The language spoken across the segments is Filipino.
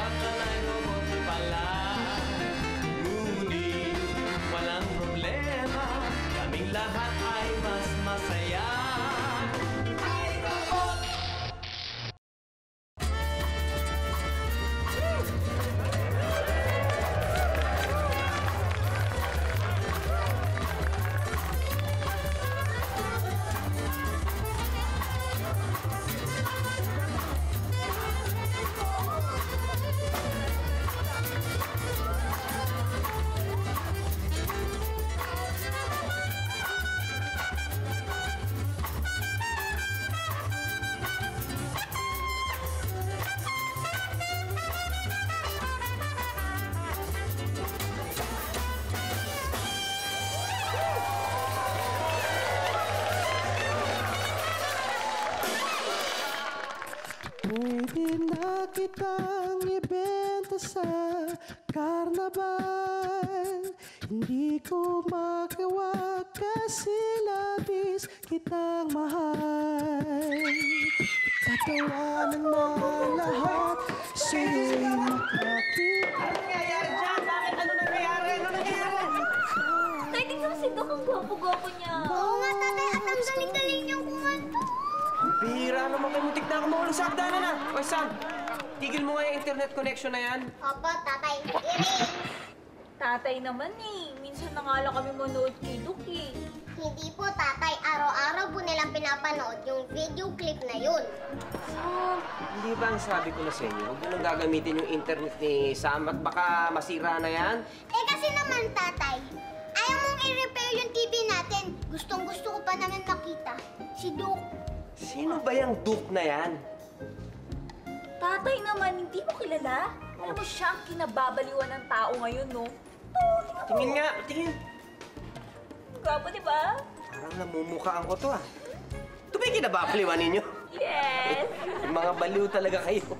Kakalay robot pala. Ngunit walang problema, kaming lahat ay mas masaya. iRobot! Pwede na kitang ibenta sa karnaval. Hindi ko magawa kasi labis kitang mahal. Tatawanan na lahat sa'yo'y makakita. Ano nangyayari dyan? Bakit? Ano nangyayari? Ano nangyayari? Tay, tingnan mo si Doc, ang gwapo-gwapo niya. Oo nga, tatay. At ang galing-galing niyang kumanto. Bihira naman kayo. Muntik na ako mawalang sa hagdanan na. Oy, Sam. Tigil mo nga yung internet connection na yan. Opo, tatay. Iring. Tatay naman eh. Minsan na nga lang kami manood kay Doc eh. Hindi po, tatay. Araw-araw po nilang pinapanood yung video clip na yun. Hindi ba ang sabi ko na sa inyo, huwag nyo nang gagamitin yung internet ni Sam at baka masira na yan? Eh kasi naman, tatay. Ayaw mong i-repair yung TV natin. Gustong-gusto ko pa naman makita. Si Duke. Sino ba yung Duke na yan? Tatay naman, hindi mo kilala? Alam mo siya ang kinababaliwan ng tao ngayon, no? Tingin nga, tingin. Gwapo, di ba? Parang namumukhaan ko to ah. Ito ba yung kinababaliwan ninyo? Yes! Mga baliw talaga kayo.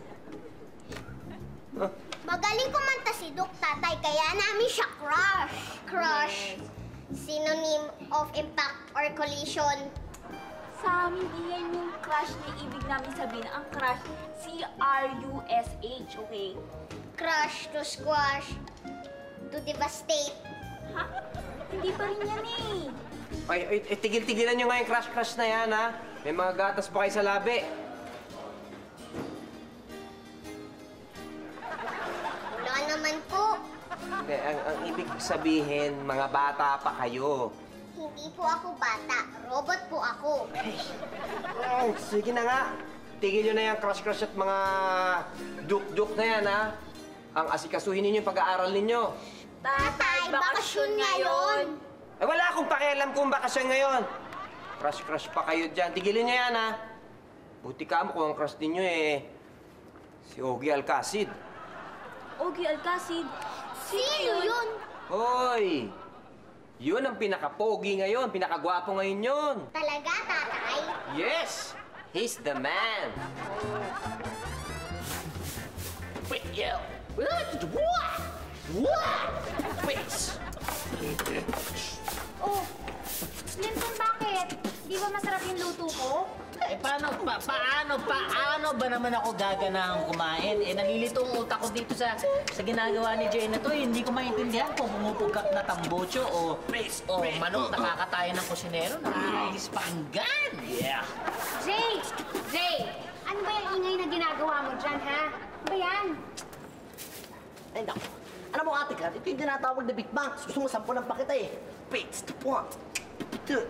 Magaling kumanta si Duke, tatay. Kaya namin siya crush. Crush. Synonym of impact or collision. Sa amin, di yan yung crush na ibig namin sabihin. Ang crush, C-R-U-S-H, okay? Crush to squash. To devastate. Ha? Hindi pa rin yan eh. Ay, tigil-tigilan nyo nga yung crush-crush na yan, ha? May mga gatas pa kayo sa labi. Wala naman po. Ang ibig sabihin, mga bata pa kayo. Hindi po ako bata. Robot po ako. Sige na nga. Tigil nyo na yung crush-crush at mga duk-duk na yan, ha? Ang asikasuhin ninyo yung pag-aaral ninyo. Tatay, bakasyon ngayon. Eh, wala akong pakialam kung bakasyon ngayon. Crush-crush pa kayo dyan. Tigilin nyo yan, ha? Buti ka mo kung ang crush ninyo, eh, si Ogie Alcacid. Ogie Alcacid? Sino yun? Hoy! Yun ang pinaka-pogi ngayon, pinaka-gwapo ngayon yun. Talaga, tatay? Yes! He's the man. Wait, yo! What? Wait! Oh, Linton, bakit? Di ba masarap yung luto ko? Eh, paano ba naman ako gaganahang kumain? Eh, nalilito ang utak ko dito sa ginagawa ni Jay na to. Hindi ko maintindihan kung pumupugkak na tambocho o manok na kakatayo ng kusinero. Nakakainis pakinggan. Yeah. Jay! Ano ba yung ingay na ginagawa mo dyan, ha? Ano ba yan? Ay, naku. Alam mo, ate Kat, ito yung tinatawag na Big Bang. Gusto mo sampulan pa kita eh. Wait, the one, the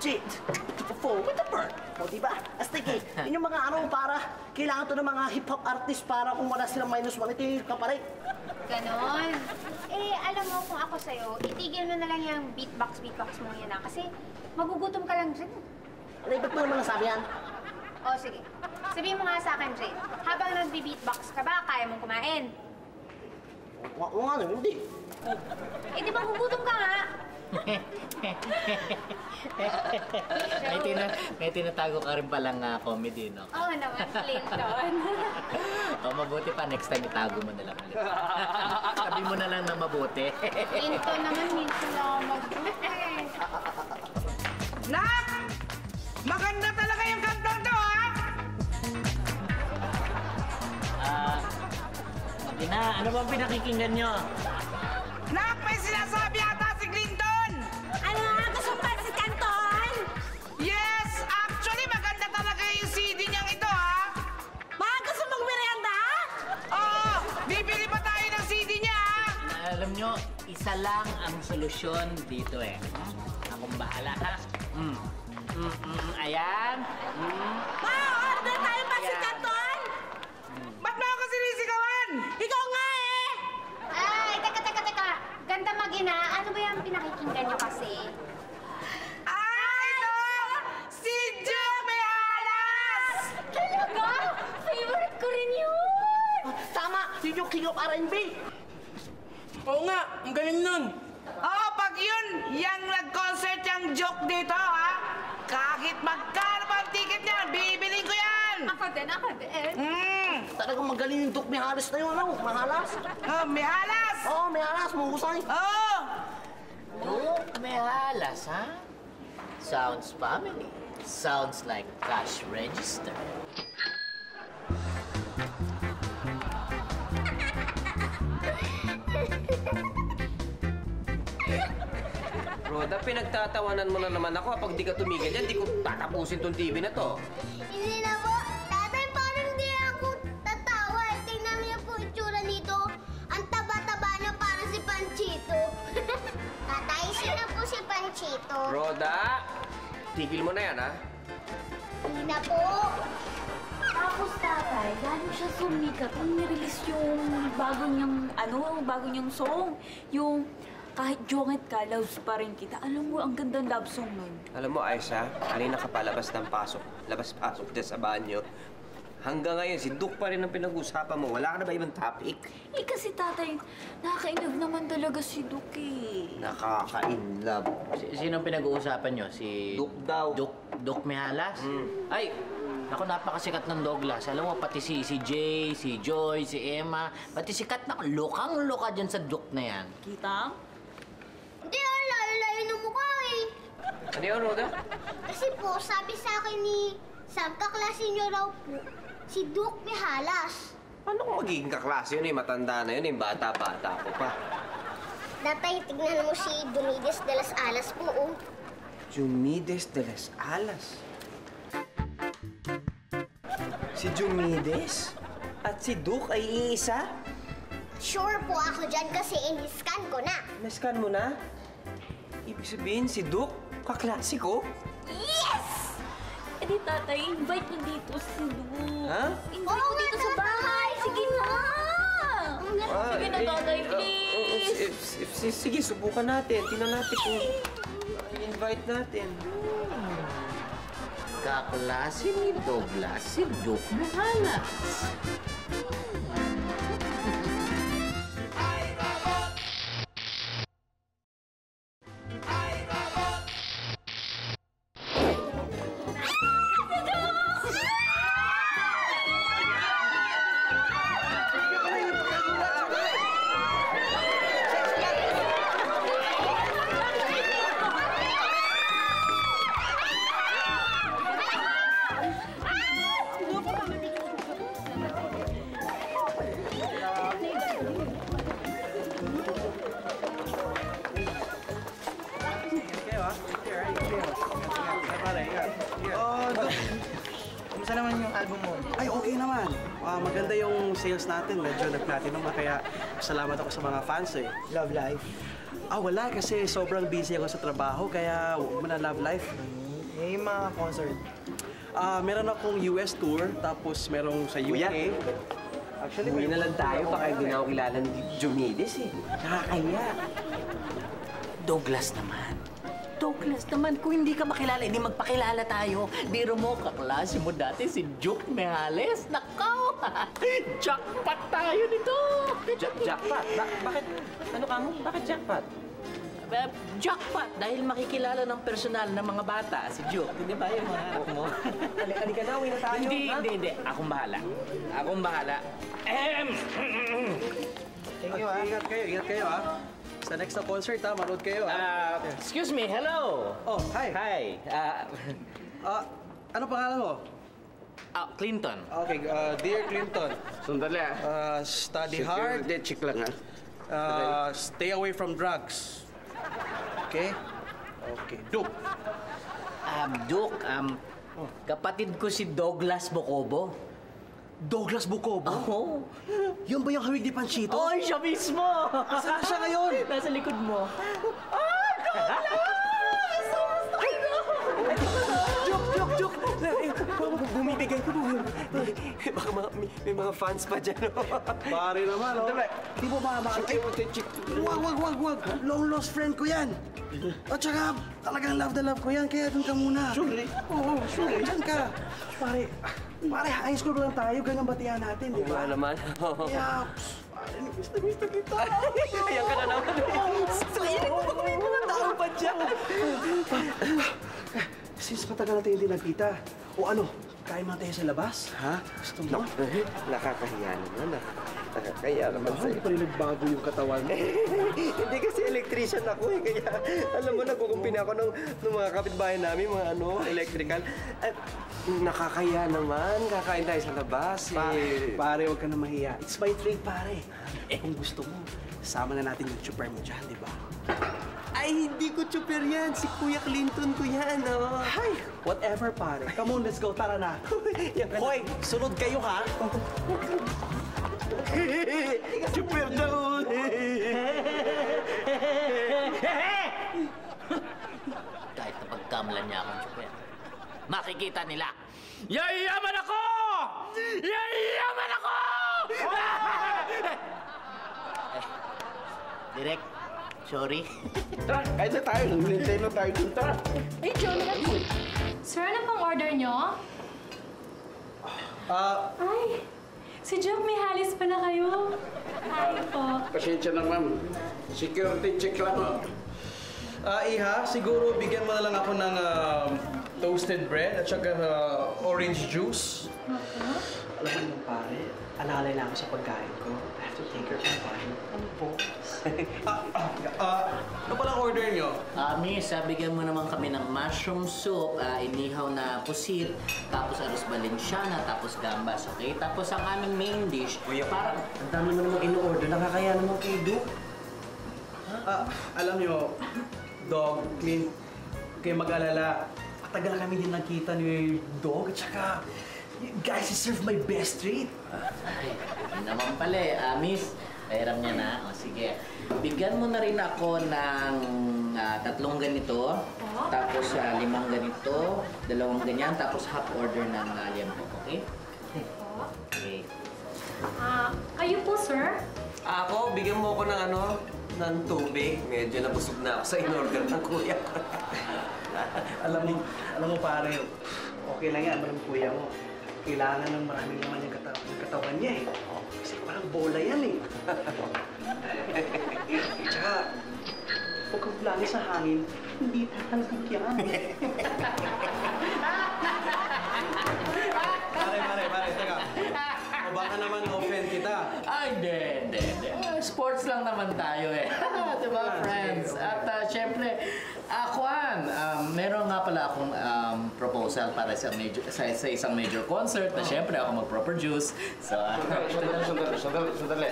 jet, the four, with the bird. O, diba? Astig eh. Yun yung mga ano para kailangan to ng mga hip-hop artist para kung wala silang -1, ito yung kapalit. Ganon. Eh, alam mo, kung ako sa'yo, itigil mo na lang yung beatbox mo yan, ha? Kasi magugutom ka lang dyan. Ano, ba't mo naman nasabi yan? O, sige. Sabihin mo nga sa akin, Jay. Habang nagbi-beatbox ka ba, kaya mong kumain? Oo nga, hindi. Eh, di ba gugutom ka nga? may tinatago ka rin palang comedy, no? Oo naman, Clinton. O, mabuti pa. Next time, itago mo na lang ulit. Sabi mo na lang na mabuti. Clinton naman, minsan lang ako mag-buti. Nak! Maganda talaga yung kantong to, ha? Sige na, ano bang pinakikinggan nyo? Nak, may sinasabi ata si Clinton! Ano nga gusto pa si Canton? Yes! Actually, maganda talaga yung CD niyang ito, ha? Mga gusto magmerienda? Oo! Bibili pa tayo ng CD niya, ha? Alam nyo, isa lang ang solusyon dito eh. Akong bahala, ha? Ayan. Ma-order tayo pa si Canton? Ba't mo ako sinisigawan? Ikaw nga eh! Ay, teka. Ganda mag-ina, ano ba yung pinakikinggan nyo kasi? Ito! Si Jung May Alas! Talaga? Favorite ko rin yun! Tama! Yun yung king of R&B! Oo nga, ang galing nun. Oo, pag yun, yung nag-concert yung joke dito, ha? Kahit magkano pa ang ticket niya, bibiling ko yan! Ako din. Talagang magaling yung Duke Mihalas na yun, ano? Mahalas? Oh, may halas! Oo, Mihalas, mahusay. Oo! Look, may halas, ha? Sounds family. Sounds like cash register. Roda, pinagtatawanan mo na naman ako. Pag di ka tumigil dyan, di ko tatapusin tong TV na to. Hindi na po. Tatay, parang hindi ako tatawa. Tingnan niyo po itsura nito. Ang taba-taba na parang si Panchito. Tatay, sino po si Panchito? Roda, tigil mo na yan, ha? Hindi na po. Tapos tatay, lalo siya sumikat nung nirelease yung bago niyang song. Yung kahit jungit ka, loves pa rin kita. Alam mo, ang gandang love song nun. Alam mo, Aisha, kanina ka pa labas ng pasok. Labas-pasok dyan sa banyo. Hanggang ngayon, si Duke pa rin ang pinag-usapan mo. Wala ka na ba ibang topic? Eh kasi tatay, nakaka-inlove naman talaga si Duke eh. Nakaka-inlove. Sinong pinag-uusapan nyo? Si... Duke daw. Duke Mihalas? Ay, ako napakasikat ng Douglas. Alam mo, pati si Jay, si Joy, si Emma, pati si Kat na lukang-luka dyan sa Duke na yan. Kita? Hindi, ang layo-layo ng mukha eh. Ano yun, Roda? Kasi po, sabi sa akin ni Sam, kaklase niyo raw po, si Duke Mihalas. Ano kung magiging kaklase yun eh? Matanda na yun eh. Bata-bata ko pa. Datay, tignan mo si Dunides de las Alas po, oh. Jumides de las Alas. Si Jumides? At si Duke ay iisa? Sure po ako dyan kasi in-scan ko na. Nascan mo na? Ibig sabihin, si Duke, kaklase ko? Yes! Eh di tatay, invite niyo dito si Duke. Ha? Invite Oo ko nga, dito sa tatay. bahay. Sige na! Sige na tatay, please. Sige, subukan natin. Tingnan natin kung invite natin. Kaklase ni Douglas, si Duke Mihalas. Kamusta naman yung album mo? Ay, okay naman. Maganda yung sales natin. Medyo nag-platinum na kaya salamat ako sa mga fans eh. Love life. Wala kasi sobrang busy ako sa trabaho kaya huwag mo na love life. Eh, yung mga concert. Meron akong US tour tapos merong sa UK. Kuya. Actually, Uwi na lang tayo. Baka hindi na ako kilala ni Jumides eh. Nakakaya. Douglas naman, kung hindi ka makilala, hindi magpakilala tayo. Biro mo, kaklase mo dati si Duke Mihalas. Nakaw! Jackpot tayo nito! Jackpot? Bakit? Ano ka mo? Bakit jackpot? Jackpot! Dahil makikilala ng personal ng mga bata, si Duke. Hindi ba yung mga anak mo? Halika na, uwi na tayo. Hindi. Akong bahala. Thank you, Ingat kayo, Sa next na concert, manood kayo, Excuse me, hello! Oh, hi. Hi. Ano pangalan mo? Clinton. Okay, dear Clinton, Sandali study hard, check lang stay away from drugs. Okay? Okay. Duke. Duke, kapatid ko si Douglas Bocobo. Douglas Bucobo? Oh. Yun ba yung hawig ni Panchito? Oy, siya mismo! Saan siya ngayon? Nasa likod mo. Joke! Bumibigay ko doon. Baka may mga fans pa dyan. Pare naman, oh. Di mo ba Ay, wag. Long lost friend ko yan. At saka, talagang love na love ko yan, kaya doon ka muna. Sure? Oo, sure. Diyan ka. Pare, high school lang tayo, ganyan batihan natin, di ba? naman. Kaya, pare, gusto kita. Ayan ka na naman. Sayang mo ba may mga tao pa dyan? Since matagal natin hindi nagkita, o ano, kain man tayo sa labas, ha? Gusto mo? Nakakahiya naman. Nakakahiya naman Hindi pa rin nagbago yung katawan mo. Hindi kasi electrician ako eh. Kaya alam mo, nagkukumpina ako ng mga kapitbahay namin, mga electrical. At nakakahiya naman. Kakain tayo sa labas eh. Pare, huwag ka na mahiya. It's my treat, pare. Kung gusto mo, sama na natin yung chuper mo dyan, di ba? Ay, hindi ko chuper yan. Si Kuya Clinton ko yan, oh. Ay, whatever, pare. Come on, let's go. Tara na. Hoy, sunod kayo, ha? Chuper daw. Kahit napagkamalan niya akong chuper, makikita nila, yayaman ako! Yayaman ako! Direk, sorry. Tara, kahit na tayo. Nag-hintay na tayo dun. Tara. Hey, Jonathan! Sir, ano pang order nyo? Ay, si Joke may halis pala kayo. Hi po. Pasensya na, ma'am. Security check lang. Iha, siguro bigyan mo na lang ako ng toasted bread at saka orange juice. Alam mo, pare, alalay na ako sa pagkain ko. I have to take her some time. Ano po? Ano palang order nyo? Miss, bigyan mo naman kami ng mushroom soup, inihaw na pusit, tapos arroz valenciana, tapos gambas, okay? Tapos ang aming main dish, parang... Ang dami mo namang in-order. Nakakaya naman kay Duke. Alam nyo, Dog, Clint, kayo mag-alala. Matagal kami din nakita ni Dog at saka, guys, he served my best treat. Ay, yun naman pala eh. Miss, pairam niya na. O sige, bigyan mo na rin ako ng 3 ganito, tapos 5 ganito, 2 ganyan, tapos half order ng liempo, okay? Okay. Kayo po, sir? Ako, bigyan mo ako ng ng tubig. Medyo nabusog na ako sa in-order ng kuya ko. Alam mo pare, okay lang yan, alam kuya mo. Kailangan ng maraming naman yung katawan niya eh. Kasi parang bola yan eh. Tsaka, huwag kang plano sa hangin, hindi tatalbog yan. Pare, teka. O baka naman na-offend kita. Ay, hindi. Sports lang naman tayo eh. Diba, friends? At syempre, Juan, meron nga pala akong proposal para sa isang major concert na syempre ako magpro-produce. So, Sandali.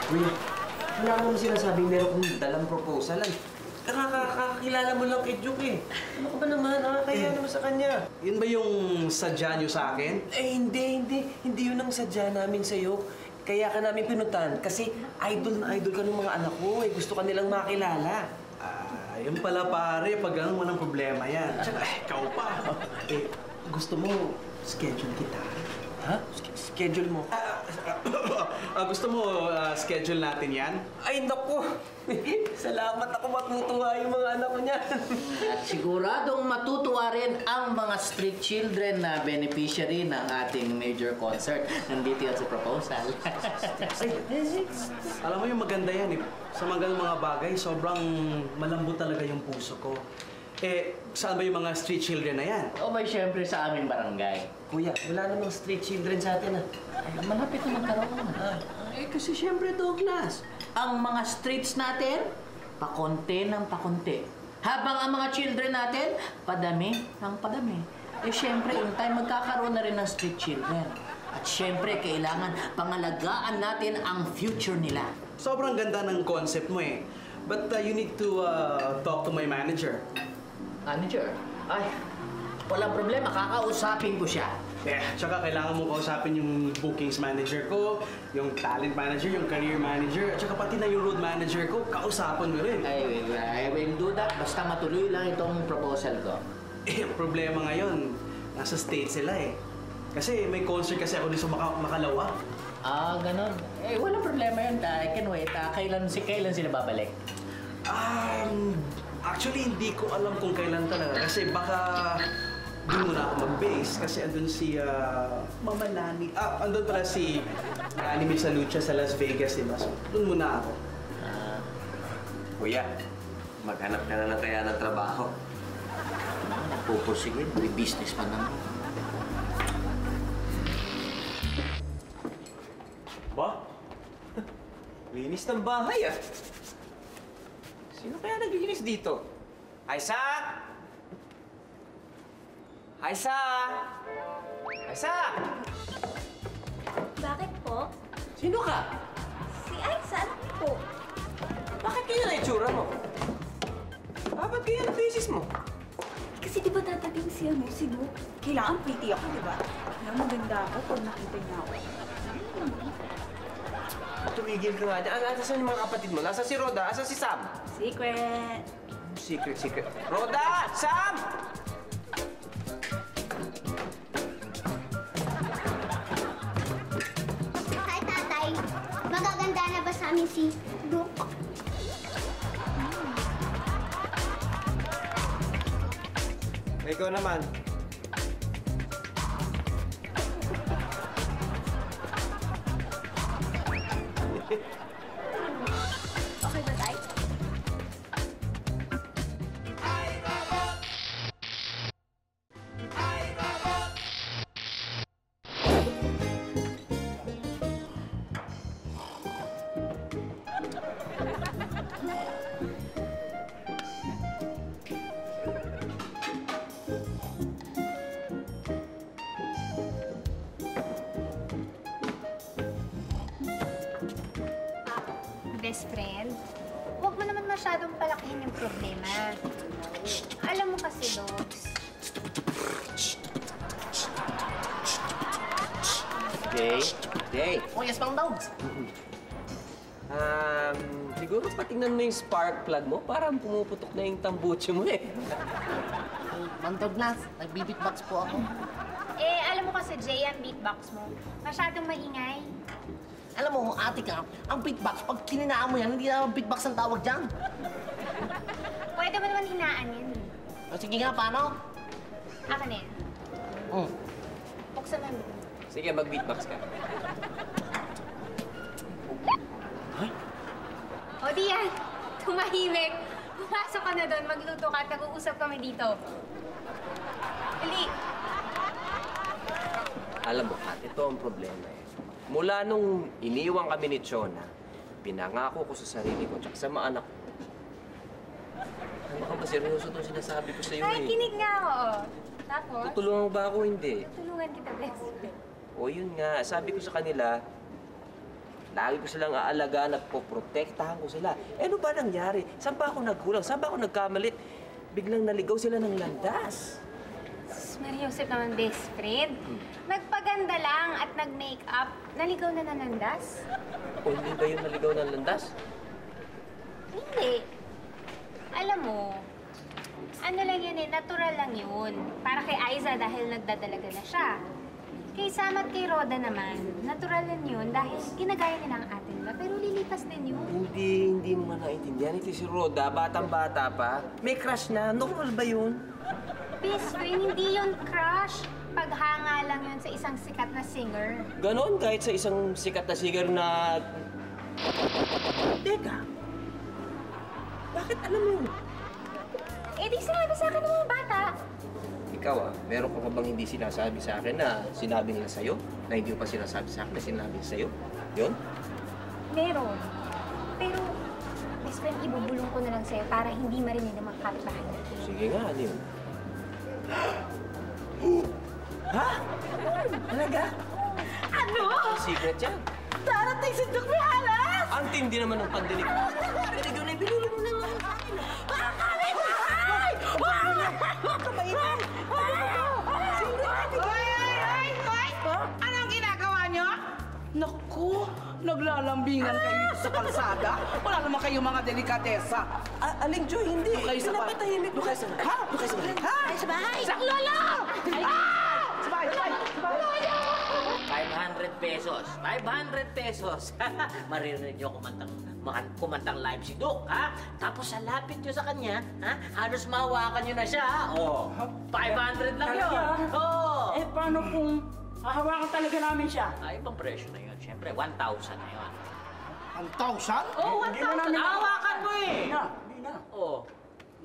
Kuya, wala ko naman sinasabing meron kong dalang proposal. Nakakakilala mo lang kay Duke eh. Ano ka ba naman? Nakakaya naman sa kanya. Yun ba yung sadya niyo sa akin? Eh, hindi. Hindi yun ang sadya namin sa'yo. Kaya ka namin pinuntahan kasi idol na idol ka ng mga anak ko. Eh, gusto ka nilang makilala. Yun pala pare, pag ganun walang problema yan. Tsaka, ikaw pa. Gusto mo, schedule kita. Ha? Schedule mo? Gusto mo schedule natin yan? Ay, naku! Salamat ako, matutuwa yung mga anak ko niyan. at siguradong matutuwa rin ang mga street children na beneficiary ng ating major concert. Nandito yan sa proposal. Alam mo yung maganda yan eh. Sa mga ganung mga bagay, sobrang malambot talaga yung puso ko. Saan ba yung mga street children na yan? O may syempre sa aming barangay. Kuya, wala namang street children sa atin Ay, malapit na magkaroon. Kasi syempre, Douglas, ang mga streets natin, pakonti ng pakonti. Habang ang mga children natin, padami ng padami. Eh, syempre, in time, magkakaroon na rin ng street children. At syempre, kailangan pangalagaan natin ang future nila. Sobrang ganda ng concept mo eh. But you need to talk to my manager. Manager? Ay, walang problema. Kakausapin ko siya. Tsaka kailangan mong kausapin yung bookings manager ko, yung talent manager, yung career manager, at tsaka pati na yung road manager ko, kausapan mo rin. I will do that. Basta matuloy lang itong proposal ko. Problema ngayon, nasa state sila eh. Kasi may concert kasi ako dito sa Makalawa. Ah, ganun. Walang problema yun. I can wait. Kailan sila babalik? Actually, hindi ko alam kung kailan talaga. Kasi baka doon muna ako mag-base. Kasi andun si Mama Nani. Andun pala si Nani Misalucha sa Las Vegas, diba? So, doon muna ako. Kuya, maghanap ka na lang kaya ng trabaho. Pupursige, may business pa naman. Ba? Linis ng bahay ah. Sino kaya naglilinis dito? Aisa! Aisa! Aisa! Bakit po? Sino ka? Si Aiza, ano po? Bakit kaya na itsura mo? Ba't kaya ang thesis mo? Kasi di ba dadating si Duke? Kailangan pretty ako, di ba? Kailangan maganda ako pag nakita niya ako. Tumigil ka nga dyan. Asan yung mga kapatid mo? Nasa si Roda? Asan si Sam? Secret! Secret. Roda! Sam! Hi, tatay. Magaganda na ba sa amin si Duke? Ikaw naman. Okay ba, tay? Best friend, huwag mo naman masyadong palakihin yung problema. Alam mo kasi, Dogs. Jay. Oh, yes, Mang Dogs. Siguro patingnan mo yung spark plug mo. Parang pumuputok na yung tambucho mo eh. Mang Douglas, nagbibitbox po ako. Alam mo kasi, Jay, ang beatbox mo. Masyadong maingay. Alam mo, ate ka, ang beatbox, pag kininaan mo yan, hindi na beatbox ang tawag dyan. Pwede mo naman hinaan yun. O, sige nga, paano? Akin na yan. Buksan mo yung button. Sige, mag-beatbox ka. O di yan, tumahimik. Pumasok ka na doon, magluto ka at nag-uusap kami dito. Dali. Alam mo, Kat, ito ang problema eh. Mula nung iniwang kami ni Chona, pinangako ko sa sarili ko at sa mga anak ko. Ano ka ba, seryoso itong sinasabi ko sa'yo Ay, eh. kinig nga ako. Tapos, Tutulungan mo ba ako? Hindi. tulungan kita, best friend. O yun nga, sabi ko sa kanila, lagi ko silang aalagaan at poprotektahan ko sila. Ano ba nangyari? Saan ba ako nagkulang? Saan ba ako nagkamalit? Biglang naligaw sila ng landas. Mariusip naman, best friend. Nagpaganda lang at nag-makeup, naligaw na nanandas? O hindi ba yun naligaw ng landas? Hindi. Alam mo, ano lang yun eh, natural lang yun. Para kay Aiza dahil nagdadalaga na siya. Kay Sam at kay Roda naman, natural lang yun dahil ginagaya nila ang ate nila. Pero lilipas din yun. Hindi mo nga naintindihan. Ito si Roda, batang-bata pa. May crush na. Normal ba yun? Best friend, hindi yun crush. Paghanga lang yun sa isang sikat na singer. Ganon, kahit sa isang sikat na singer na... Teka. Bakit alam mo yun? Di sinabi sa akin ng mga bata. Ikaw meron ka bang hindi sinasabi sa akin na sinabi nila sa'yo? Na hindi mo pa sinasabi sa akin na sinabi sa'yo? Yun? Meron. Pero, best time, ibubulong ko na lang sa'yo para hindi marinig ng mga kapitbahay natin. Sige nga, ano yun? Ha? Talaga? Ano? Secret yan. Darating si Doc Mihalas! Ang tindi naman ng pandinig. Pandinig yun ay binili mo na nga. Mga kapitbahay! Kamainan! Hoy! Anong ginagawa niyo? Naku, naglalambingan kayo dito sa kalsada. Wala naman kayo mga delikatesa. Aling Joy, hindi. Doon kayo sa bahay. Pinapatahimik mo. Doon kayo sa bahay. Doon kayo sa bahay. Ha? Ay, sa bahay! Sa lolo! Sa bahay, sa bahay, sa bahay. 500 pesos. 500 pesos. Maririnig niyo kumantang live si Doc, ha? Tapos sa lapit niyo sa kanya, ha? Halos mahawakan niyo na siya, ha? Oh, 500 lang yun. Oh. Eh, paano kung hahawakan talaga namin siya? Ay, ibang presyo na yun. Siyempre, 1,000 na yun. 1,000? Oh, 1,000. Hawakan mo eh. Hindi na, hindi na. Oh.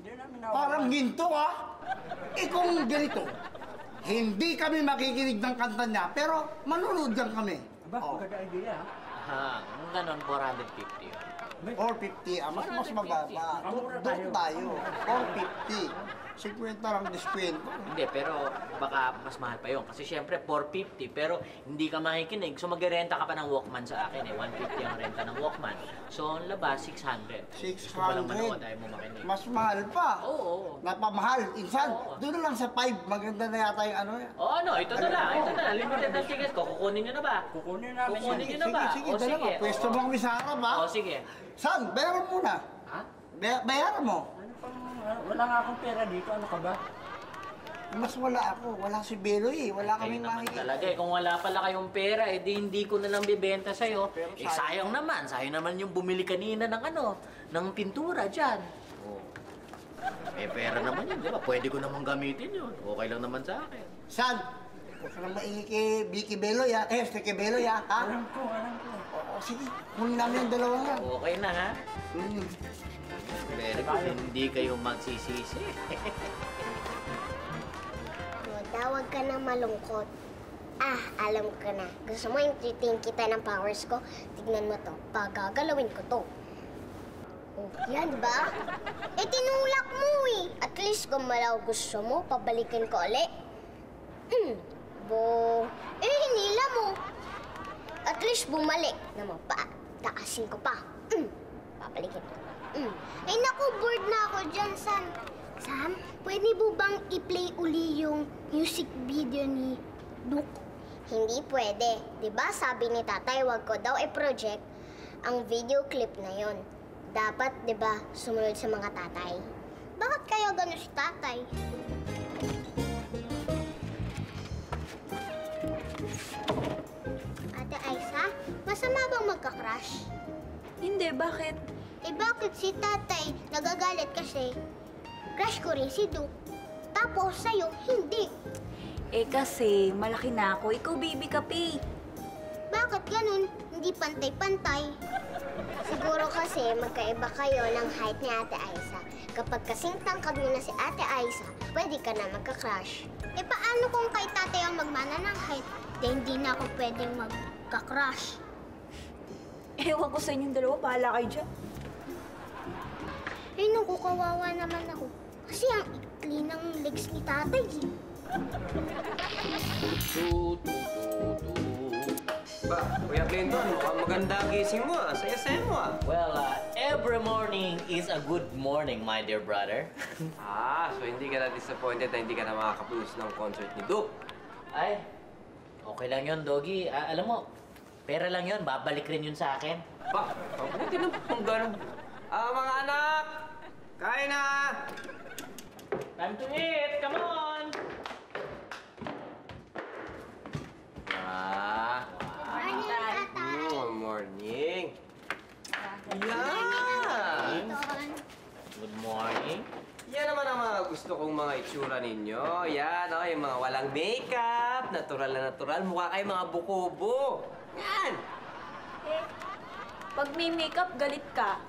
Hindi namin Parang ginto, ah. Eh kung ganito, hindi kami makikinig ng kanta niya, pero manonood lang kami. Aba, maganda idea, ha? Aha, kung ganon, 450 yun. 450, mas mababa. Doon tayo. 450. 50 lang diskwento. Hindi, pero baka mas mahal pa yun. Kasi syempre, 450, pero hindi ka makikinig. So, magrenta ka pa ng Walkman sa akin eh. 150 ang renta ng Walkman. So, ang labas, 600. Gusto ko lang manood, ayaw mo makinig. Mas mahal pa. Oo. Napamahal. Insan, Oo. doon na lang sa 5. Maganda na yata yung ano yan. Oo, no, ito na lang. Ito na lang. Limited ang tickets ko. Kukunin nyo na ba? Kukunin namin Kukunin siya. nyo na ba? Sige, O, dalawa. sige. Pwesto Oo. mo kami sa harap, ha? Oo, sige. San, bayaran muna. Ha? Bayaran mo. Ano pang, wala nga akong pera dito. Ano ka ba? Mas wala ako. Wala si Belo eh. Wala Kayo kaming naman makikita. talaga eh. Kung wala pala kayong pera, eh di hindi ko na lang bibenta sa'yo. Eh sayang naman. Sayang naman yung bumili kanina ng ano, ng pintura dyan. Oh. Eh pera naman yun, di ba? Pwede ko naman gamitin yun. Okay lang naman sa akin. San, huwag ka nang maingay kay Vicky Belo ya. Kay Belo ya, ha? Alam ko. Oo, sige. Kunin namin yung dalawa nga. Okay na ha? Mm. Very good. Hindi kayo magsisisi. Huwag ka na malungkot. Alam ko na. Gusto mo entertain kita ng powers ko? Tignan mo to. Pagagalawin ko to. Oh, yan ba? Eh, tinulak mo eh. At least kung malaw gusto mo, pabalikin ko ulit. Hinila mo. At least bumalik. Naman pa. Takasin ko pa. Pabalikin ko. Ay naku, bored na ako dyan, San. Sam, pwede mo bang i-play uli yung music video ni Duke? Hindi pwede. Diba sabi ni tatay, wag ko daw i-project ang video clip na yon. Dapat, diba, sumunod sa mga tatay. Bakit kaya gano'n si tatay? Ate Aiza, masama bang magka-crush? Hindi, bakit? Eh bakit si tatay nagagalit kasi crush ko rin si Duke. Tapos sa'yo, hindi. Eh kasi, malaki na ako. Ikaw, baby ka, Pi. Bakit ganun? Hindi pantay-pantay. Siguro kasi magkaiba kayo ng height ni Ate Aiza. Kapag kasing tangkad mo na si Ate Aiza, pwede ka na magka-crush. Eh paano kung kay tatay ang magmana ng height? Hindi na ako pwedeng magka-crush. Ewan ko sa inyong dalawa. Bahala kayo dyan. Eh naku, kawawa naman ako. Kasi ang ikli ng legs ni tatay. Ba, Kuya Clinton, mukhang maganda ang gising mo ah. Saya-saya mo ah. Well, every morning is a good morning, my dear brother. So hindi ka na disappointed na hindi ka na makakapulos ng concert ni Duke. Ay, okay lang yun, Doggy. Alam mo, pera lang yun. Babalik rin yun sa akin. Ba, mabuti na kung gano'n. Mga anak! Kain na! Time to eat! Come on! Morning, tatay. Good morning. Yan! Good morning. Yan naman ang mga gusto kong mga itsura ninyo. Yan, yung mga walang makeup, natural na natural. Mukha kayo mga bukubo. Yan! Eh, pag may makeup, galit ka.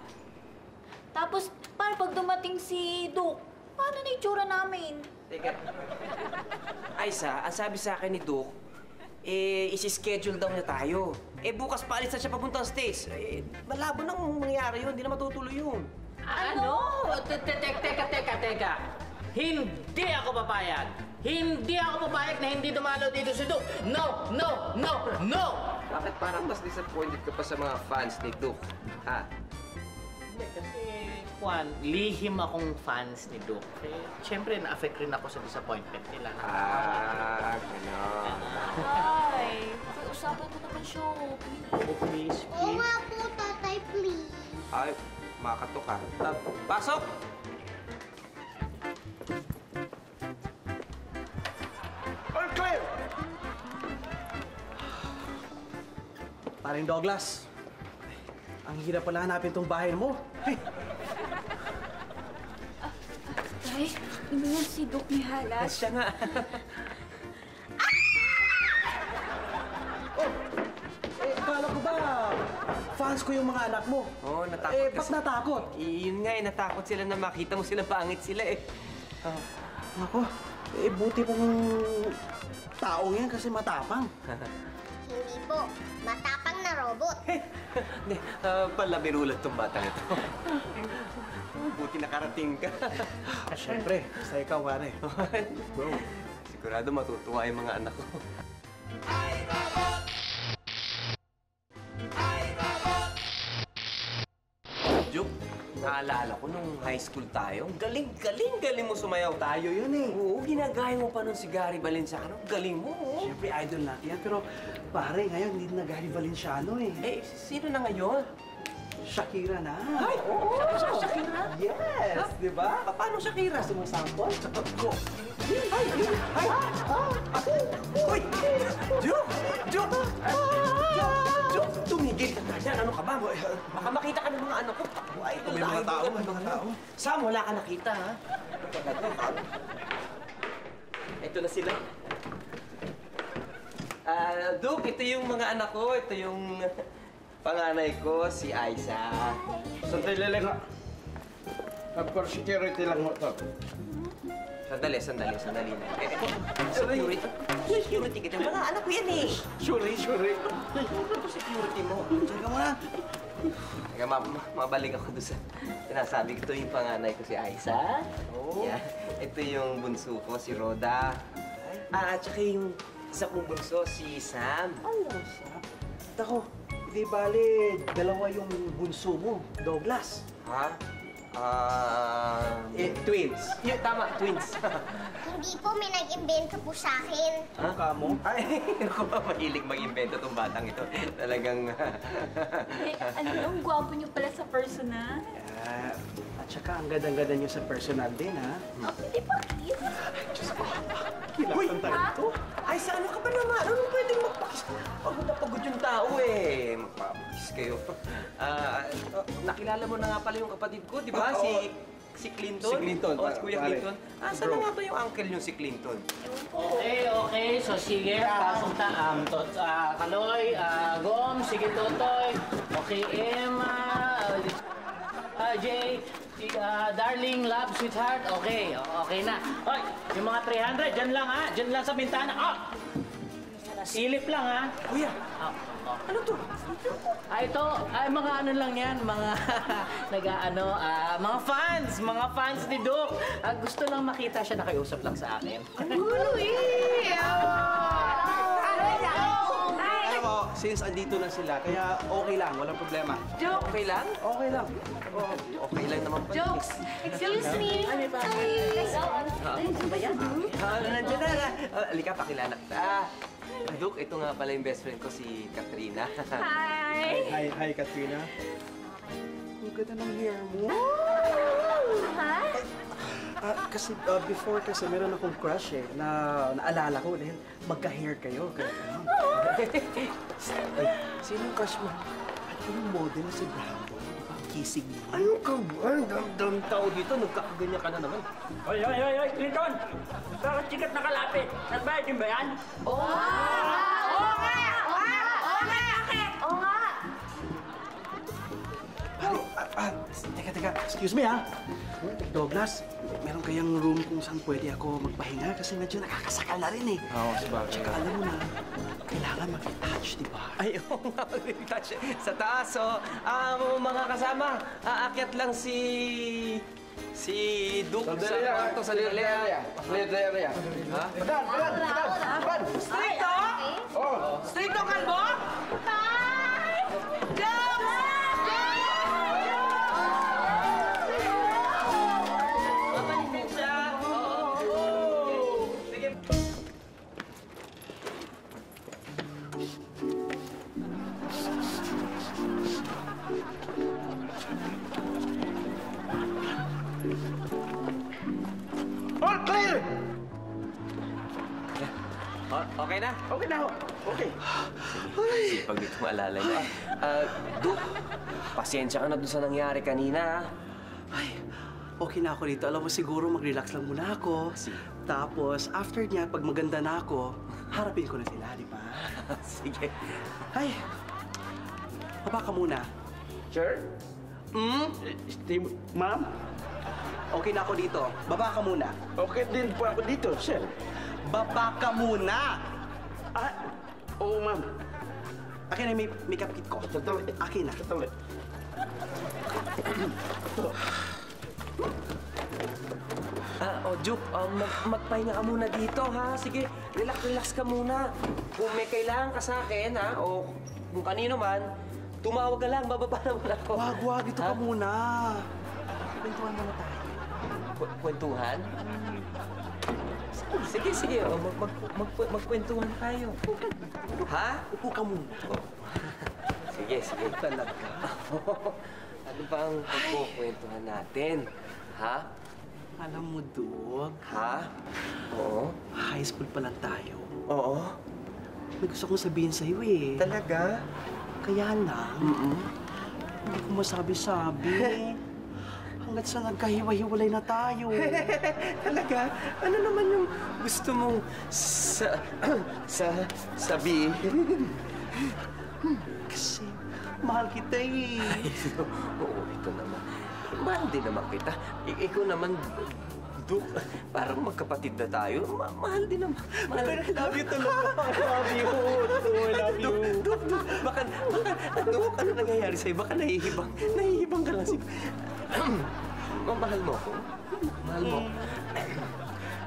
Tapos, paano pag dumating si Duke? Paano na itsura namin? Teka. Aiza, ang sabi sa akin ni Duke, isi-schedule daw niya tayo. Bukas paalis na siya papuntang States. Malabo nang mangyari yun, hindi na matutuloy yun. Ano? Teka. Hindi ako papayag. Hindi ako papayag na hindi dumalaw dito si Duke. No! Bakit parang mas disappointed ka pa sa mga fans ni Duke? Ha? Hindi, kasi Juan, lihim akong fans ni Duke. Eh, siyempre, na-affect rin ako sa disappointment nila. Gano'n. Ay, pakiusapan mo naman siya. Please. Please. Oo nga po, tatay, please. Ay, makatok ka. Pasok! All clear! Paring Douglas, ang hirap pala hanapin tong bahay mo. Hey, Tay, ano yan si Doc Mihalas? Siya nga. akala ko ba fans ko yung mga anak mo? Oo, natakot Eh, kasi. ba't natakot? Yun nga natakot sila na makita mo sila pangit sila eh. Ako, buti pong taong yan kasi matapang. Hindi po. Matapang na robot. Hindi, palabirulat tong batang ito. Buti nakarating ka. Siyempre, basta ikaw, pare. Bro, sigurado matutuwa yung mga anak ko. Juk, naalala ko nung high school tayo. Galing mo sumayaw. Tayo yun eh. Oo, ginagaya mo pa nun si Gary Valenciano. Galing mo, oh. Siyempre, idol natin yan. Pero, pare, ngayon hindi na Gary Valenciano eh. Eh, sino na ngayon? Shakira na. Ay, oo! Shakira? Yes, di ba? Paano Shakira? Sumasample? Go. Ay! Uy! Juk! Tumigil ka dyan. Ano ka ba? Baka makita ka ng mga anak ko. Ay, May mga tao, may mga tao. Sam, wala ka nakita, ha? Ito na sila. Duke, ito yung mga anak ko. Ito yung panganay ko, si Aiza. Sandali lang. Of course, security lang mo to. Sandali na. Security kita. Mga anak ko yan eh. Sure. Ano security mo? Diyan ka muna. Teka, mabalik ako doon sa sinasabi ko. Ito yung panganay ko, si Aiza. Oh. Yeah. Ito yung bunso ko, si Roda. At saka yung isa kong bunso, si Sam. Tako, di bale, dalawa yung bunso mo, Douglas. Ha? Twins. Yeah, tama, twins. Hindi po, may nag-imbento po sa akin. Mukha mo? Ay, ako ba mahilig mag-invento tong batang ito. Talagang... Ang gwapo niyo pala sa personal. At saka ang ganda-ganda niyo sa personal din, ha? Hindi pa cute. Kilatan tayo ito. Ay, sa ano ka ba naman? Ano pwedeng magpakis? Pagod na pagod yung tao eh. Magpapakis kayo. Nakilala mo na nga pala yung kapatid ko, di ba? Si Clinton? Si Clinton, Oo, si Kuya pare. Clinton. Saan na nga ba yung uncle yung si Clinton? Okay. So, sige. Pasok na. Kaloy, Gom, sige, Totoy. Okay, Emma, Jay, darling, love, sweetheart. Okay na. Hoy, yung mga 300, dyan lang ha. Dyan lang sa bintana. Silip lang ha. Kuya, ano to? Ito, mga ano lang yan, mga mga fans ni Duke. Gusto lang makita siya, nakiusap lang sa akin. Alam mo, since andito na sila, kaya okay lang, walang problema. Okay lang? Okay lang. Okay lang naman pala. Jokes! Excuse me! Nandiyan na. Halika, pakilala kita. Duke, ito nga pala yung best friend ko, si Katrina. Hi! Hi, Katrina. Ang ganda ng hair mo. Kasi before kasi meron akong crush eh, na naalala ko dahil magka-hair kayo. Kaya, ay, sino yung crush mo? Ano yung model na si Brando? Kisig mo. Ano ka ba? Dam tao dito, nagkakaganyan ka na naman. Hoy, Clinton! Bakit sikat nakalapit? Nagbayad din ba yan? Oo nga! Teka, excuse me ha. Douglas, meron kayang room kung saan pwede ako magpahinga kasi medyo nakakasakal na rin eh. Oo, sabagay. Tsaka alam mo na, kailangan mag-retouch, di ba? Ay, oo nga, mag-retouch. Sa taas, so, mga kasama, aakyat lang si Duke sa kwarto sa Lilea. Lilea. Ha? Padan! Stricto? Oh! Stricto, kalbo? All clear! Okay na? Okay na ho. Okay. Sipag itong alala niya. Duke, pasensya ka na doon sa nangyari kanina. Ay, okay na ako dito. Alam mo, siguro mag-relax lang muna ako. Tapos, after niya, pag maganda na ako, harapin ko na sila, di ba? Sige. Ay, baba ka muna. Sir? Steve, ma'am? Okay na ako dito. Baba ka muna. Okay din po ako dito, sir. Baba ka muna! Ah, oo, ma'am. Akin na yung makeup kit ko. Sandali. Akin na. Sandali. Duke, magpahinga ka muna dito, ha? Sige, relax ka muna. Kung may kailangan ka sa akin, ha? O kung kanino man, tumawag ka lang, bababa naman ako. Wag, dito ka muna. Kwentuhan muna tayo. Kwentuhan? Sige. Magkwentuhan tayo. Ha? Upo ka muna. Sige. Talaga. Ano ba ang pagkukwentuhan natin? Ha? Alam mo, Dog. Ha? Oo? High school pa lang tayo. Oo? May gusto kong sabihin sa'yo eh. Talaga? Kaya lang, hindi ko masabi-sabi. Hanggat sa nagkahiwa-hiwalay na tayo. Talaga? Ano naman yung gusto mong sabihin? Kasi mahal kita eh. Oo, ito naman. Mahal din naman kita. Ikaw naman, Duke, parang magkapatid na tayo. Mahal din naman. Mahal. Love you talaga. Love you. I love you. Duke, baka, Duke, ano nangyayari sa'yo? Baka nahihibang ka lang. Mahal mo ako? Mahal mo?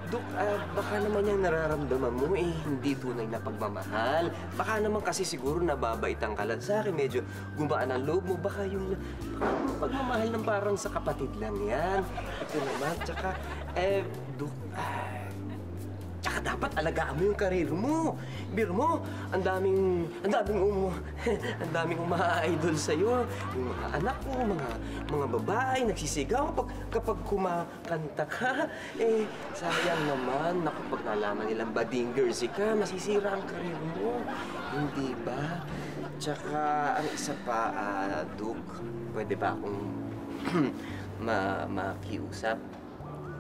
Duke, baka naman yung nararamdaman mo hindi tunay na pagmamahal. Baka naman kasi siguro nababaitan ka lang sa akin. Medyo gumaan ang loob mo. Baka yung pagmamahal ng parang sa kapatid lang yan. Ito naman, tsaka, Duke, tsaka dapat alagaan mo yung karir mo. Biro mo, ang daming uma-idol sa'yo. Yung mga anak ko, mga babae, nagsisigaw kapag kumakanta ka. Sayang naman, naku, pag nalaman nilang bading girls ka, masisira ang karir mo. Hindi ba? Tsaka, ang isa pa, Duke, pwede ba akong makiusap?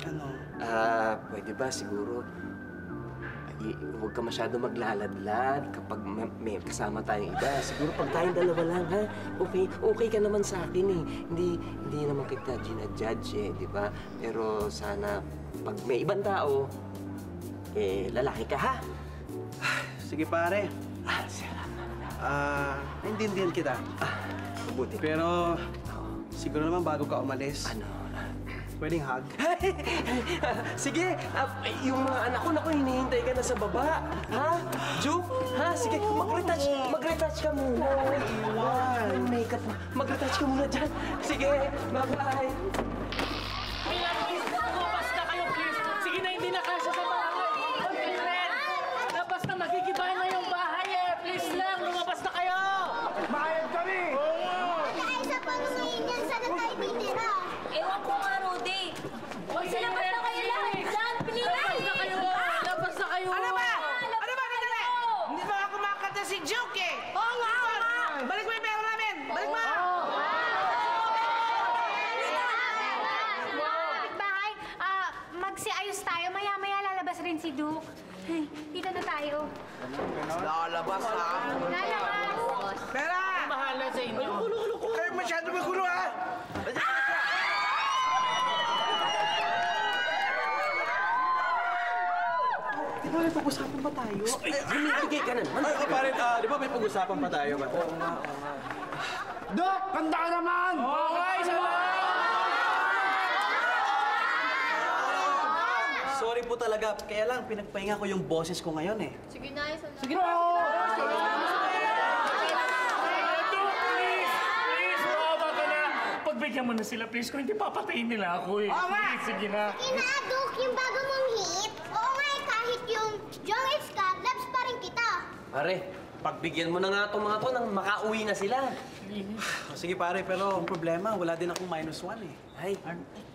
Ano? Pwede ba siguro, huwag ka masyado maglaladlad kapag may kasama tayong iba. Siguro pag tayong dalawa lang, ha? Okay ka naman sa akin eh. Hindi naman kita ginajudge di ba? Pero sana pag may ibang tao, lalaki ka, ha? Sige pare. Naintindihan kita. Mabuti. Pero, siguro naman bago ka umalis. Ano? Pwedeng hug? Sige, yung mga anak ko, hinihintay ka na sa baba. Ha? Duke? Ha? Sige, mag-retouch ka muna. Iwan. Makeup mo. Mag-retouch ka muna dyan. Sige, bye-bye. Lumabas na kayo, please. Sige na, hindi na kasya sa bahay. Labas na, magigibahan na yung bahay eh. Please lang, lumabas na kayo. Mahayag kami! Ay, sa panungayin yan, saan na tayo titira? Ewan ko nga, Rudy. Silabas na kayo lahat dyan! Pilihan! Labas na kayo. Labas na kayo. Ano ba? Ano ba, Kadali? Hindi ba nga kumakanta si Juke eh? Oo nga, oo nga. Balik mo yung pera namin. Balik mo. Kapitbahay, magsiayos tayo. Maya-maya lalabas rin si Duke. Ay, dito na tayo. Lalabas ha. Lalabas. Pera! Mahala sa inyo. Ay, masyado magulo ha! Di ba may pag-usapan pa tayo? Humibigay ka na naman. Ay, pare, di ba may pag-usapan pa tayo? Oo nga. Dok, kanta ka naman! Okay, salamat! Sorry po talaga. Kaya lang, pinagpahinga ko yung boses ko ngayon eh. Sige na, isa na. Sige na! Pagbigyan mo na sila, please. Kung hindi, papatayin nila ako eh. Please, sige na. Sige na, Duk, yung bago mong hit. Oo nga, kahit yung Jongits ka, loves pa rin kita. Pare, pagbigyan mo na nga itong mga to nang makauwi na sila. Sige pare, pero ang problema, wala din akong -1 eh. Ay,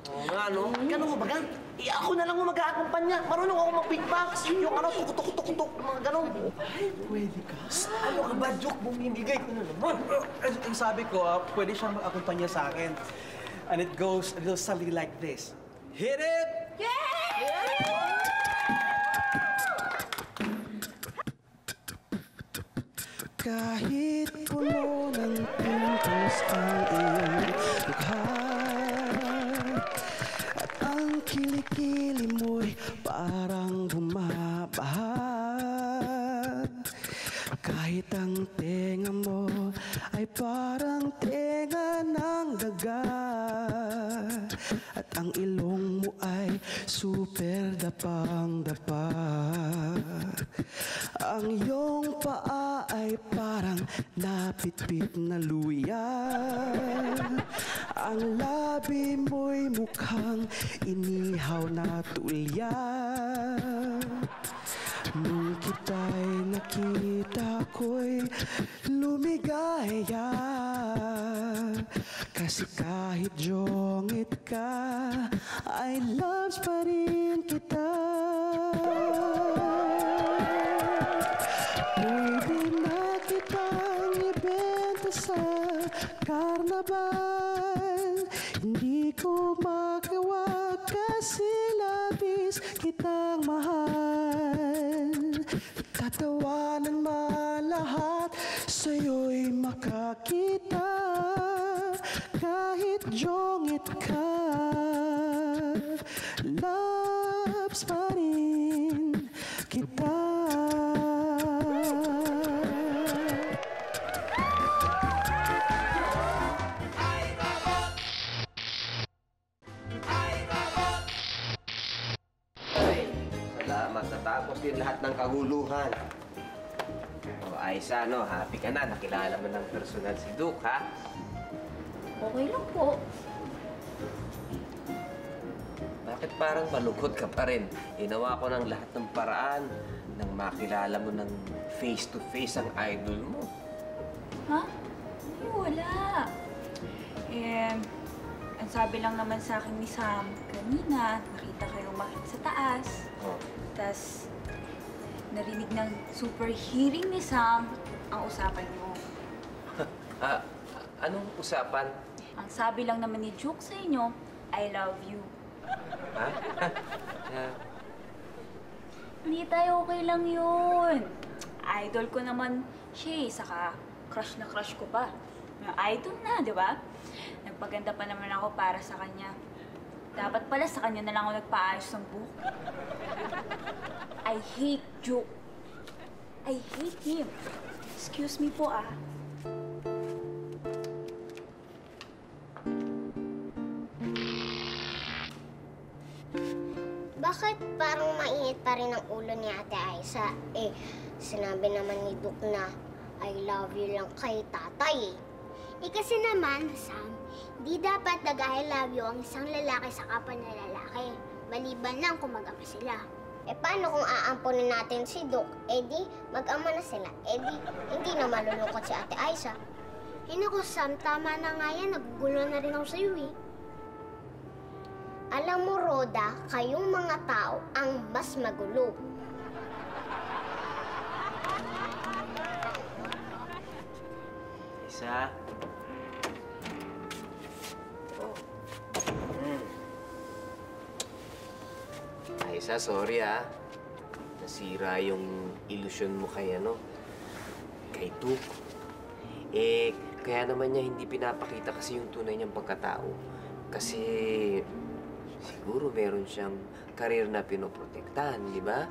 oo nga, no? Ganun mo ba gan? Ako na lang mo mag-aakumpanya. Marunong ako mag-beatbox. Yung ano, tukutok-tukutok, mga ganun. Ay, pwede ka? Ano ka ba, Joke? Bumibigay ko na naman. Ang sabi ko, pwede siyang mag-akumpanya sa akin. And it goes a little something like this. Hit it! Kahit puno ng pintos ang iyong mukha at ang kilikili mo'y parang bumabaha. Kahit ang tenga mo ay parang tenga ng daga at ang ilong mo ay super dapang-dapa. Ang iyong paa ay parang napitpit na luya. Ang labi mo'y mukhang inihaw na tulya. Nung kita'y nakita ko'y lumigaya. Kasi kahit jongit ka, I loves pa rin kita. Pwede na kitang ibenta sa karnabal. Hindi ko magawa kasi labis kitang mahal. Tatawanan man lahat, sa'yo'y makakita. Kahit jongit ka, loves pa rin kita. Salamat, natapos din lahat ng kaguluhan. O, Aiza, no? Happy ka na. Nakilala mo ng personal si Duke, ha? Okay lang po. Bakit parang malungkot ka pa rin? Ginawa ko ng lahat ng paraan nang makilala mo ng face-to-face ang idol mo. Ha? Ay, wala. Ang sabi lang naman sa akin ni Sam kanina, nakita kayong makita sa taas. Oh. Tapos, narinig ng super hearing ni Sam ang usapan niyo. Anong usapan? Ang sabi lang naman ni Duke sa inyo, I love you. Ha? Hindi tayo, okay lang yun. Idol ko naman siya eh, saka crush na crush ko pa. Idol na, di ba? Nagpaganda pa naman ako para sa kanya. Dapat pala sa kanya na lang ako nagpaayos ng buhok. I hate Duke. I hate him. Excuse me po ah. Bakit parang mainit pa rin ang ulo ni Ate Aiza? Sinabi naman ni Duke na I love you lang kay tatay. Kasi naman, Sam, di dapat nag-I love you ang isang lalaki sa kapwa na lalaki. Maliban lang kung mag-ama sila. Paano kung aampunin natin si Duke? Di, mag-ama na sila. Di, hindi na malulungkot si Ate Aiza. Naku, Sam, tama na nga yan. Nagugulo na rin ako sa'yo Alam mo, Roda, kayong mga tao ang mas magulo. Aiza? Aiza, sorry nasira yung ilusyon mo kay kay Duke. Kaya naman niya hindi pinapakita kasi yung tunay niyang pagkatao. Kasi siguro meron siyang karir na pinoprotektahan, di ba?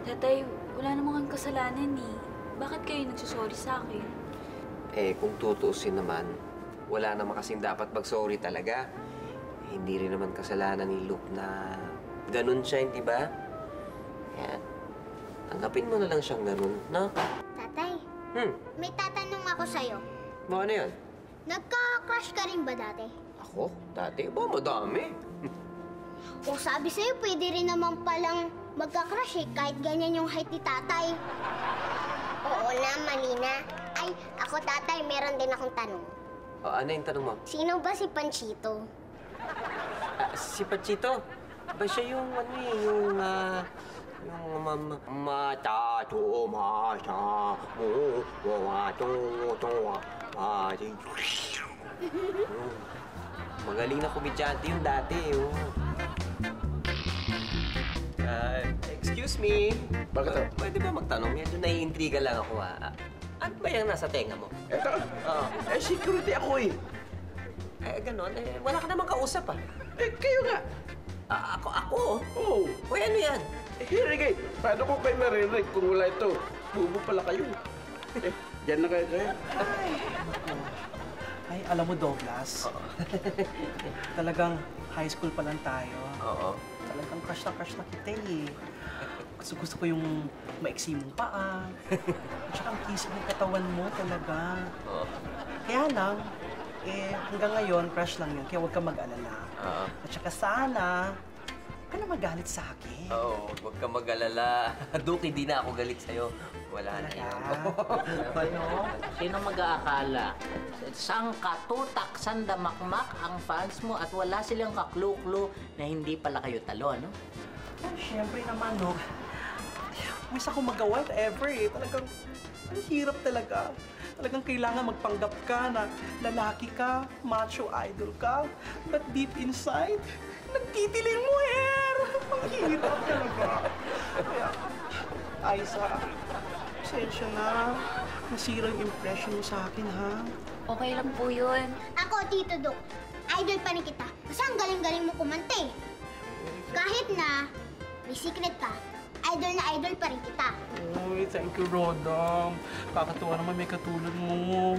Tatay, wala namang kasalanan eh. Bakit kayo nagsusorry sa akin? Eh, kung tutuusin naman, wala naman kasing dapat mag-sorry talaga. Hindi rin naman kasalanan ni Luke na ganun siya, hindi ba? Kaya, tanggapin mo na lang siyang ganun, no? Tatay, may tatanong ako sa'yo. Ano yan? Nagka-crush ka rin ba dati? Ako? Dati? Ba, madami. O sabi sa'yo, pwede rin naman palang magka-crush eh, kahit ganyan yung height ni tatay. Oo na, Malina. Ay, ako tatay, meron din akong tanong. O, ano yung tanong mo? Sino ba si Panchito? Si Pachito? Ba siya yung ano eh, yung matato masa mo wato to magaling na komedyante yung dati, oh. Excuse me. Bakit? Pwede ba magtanong? Medyo naiintriga lang ako, ah. Ano ba yung nasa tenga mo? Eto, security ako eh. Ganon. Wala ka namang kausap, ah. Kayo nga. Ako? Oo. Uy, ano yan? Hearing aid. Paano ko kayo maririnig kung wala ito? Bubo pala kayo. Diyan na kayo. Ay, alam mo, Douglas. Talagang high school pa lang tayo. Oo. Talagang crush na kita eh. Gusto ko yung maiksi mong paa. At saka ang kisig ng katawan mo talaga. Oo. Kaya lang, hanggang ngayon, crush lang yun. Kaya huwag ka mag-alala. At saka sana, huwag ka na magalit sa akin. Oo, huwag ka mag-alala. Duke, di na ako galit sa'yo. Wala na yan. Ano? Sino mag-aakala? Sang katutak, sandamakmak ang fans mo at wala silang kaklu-klu na hindi pala kayo talo, ano? Siyempre naman, no. Miss ako magawa ever eh. Talagang, ang hirap talaga. Talagang kailangan magpanggap ka na lalaki ka, macho idol ka, but deep inside, nagtitiling mo hair. Ang hirap talaga. Kaya, Aiza, pasensya na. Nasira yung impression mo sa akin, ha? Okay lang po yun. Ako, Tito Dok, idol pa rin kita. Kasi ang galing-galing mo kumante. Kahit na may secret ka, idol na idol pa rin kita. Uy, thank you, Rodam. Kakatuwa naman may katulad mo.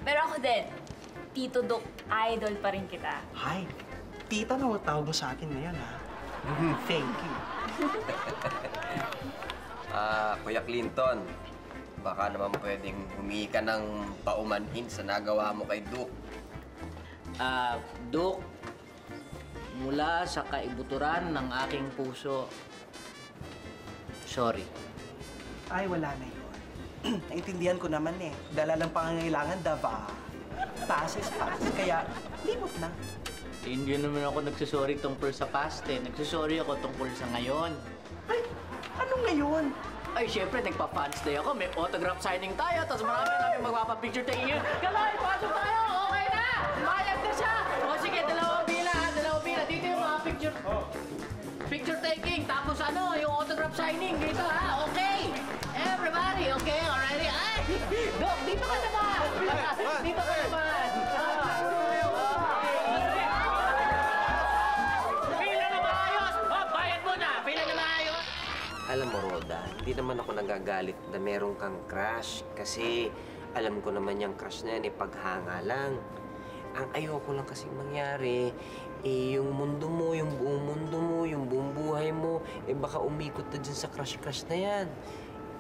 Pero ako din, Tito Dok, idol pa rin kita. Hi, tita na tawag mo sa akin ngayon, ha? Thank you. Kuya Clinton, baka naman pwedeng humingi ka ng paumanhin sa nagawa mo kay Duke. Duke, mula sa kaibuturan ng aking puso, sorry. Ay, wala na yun. Naintindihan ko naman eh. Dala lang pangangailangan, daba. Pass is pass. Kaya, limot na. Hindi naman ako nagsusorry tungkol sa past eh. Nagsusorry ako tungkol sa ngayon. Ay, anong ngayon? Ay, syempre, nagpa-fans day ako. May autograph signing tayo. Tapos marami magpapapicture tayo yun. Kalay, pasok tayo! Okay na! Bayad na siya! O sige, dalawang bila. Dito yung mga picture. Picture taking. Tapos ano, yung autograph signing. Dito ha, okay? Everybody, okay? Alrighty? Ay! Doc, dito ka naman! Dito ka naman! Pila na maayos! Bayad mo na! Pila na maayos! Alam mo, Roda, hindi naman ako nagagalit na meron kang crush kasi alam ko naman yung crush na yan, paghanga lang. Ang ayoko lang kasing mangyari, yung mundo mo, yung buong mundo mo, yung buong buhay mo, baka umikot na dyan sa crush-crush na yan.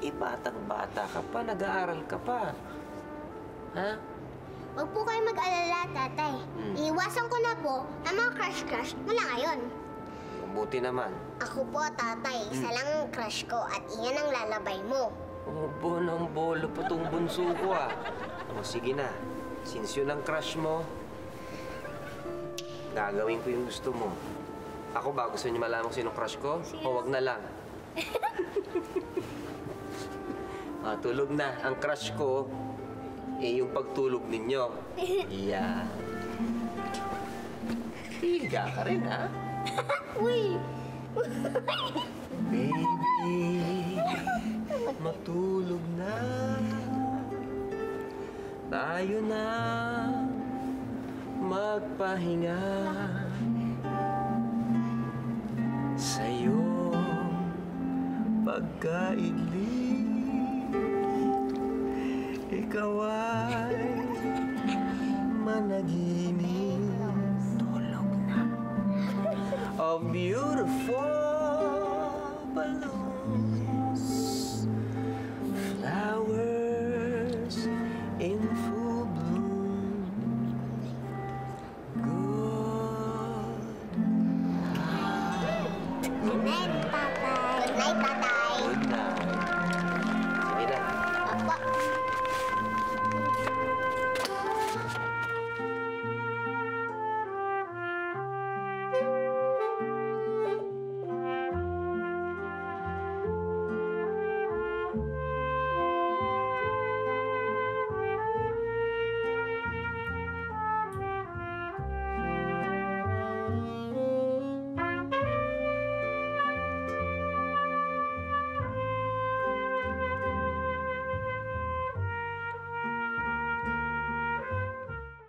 Batang-bata ka pa, nag-aaral ka pa. Ha? Huwag po kayo mag-alala, tatay. Iiwasan ko na po ang mga crush-crush mula ngayon. Mabuti naman. Ako po, tatay. Isa lang ang crush ko at iyan ang lalabay mo. Obo ng bolo pa tong bunso ko, ah. O, sige na. Since yun ang crush mo, gagawin ko yung gusto mo. Ako ba? Gusto niyo malaman kung sinong crush ko? O wag na lang? Tulog na. Ang crush ko, yung pagtulog ninyo. Iyan. Higa ka rin, ha? Uy! Baby, matulog na. Tayo na magpahinga sa'yo pagkaigli, ikaw ay managinip. Tulog na. Of beautiful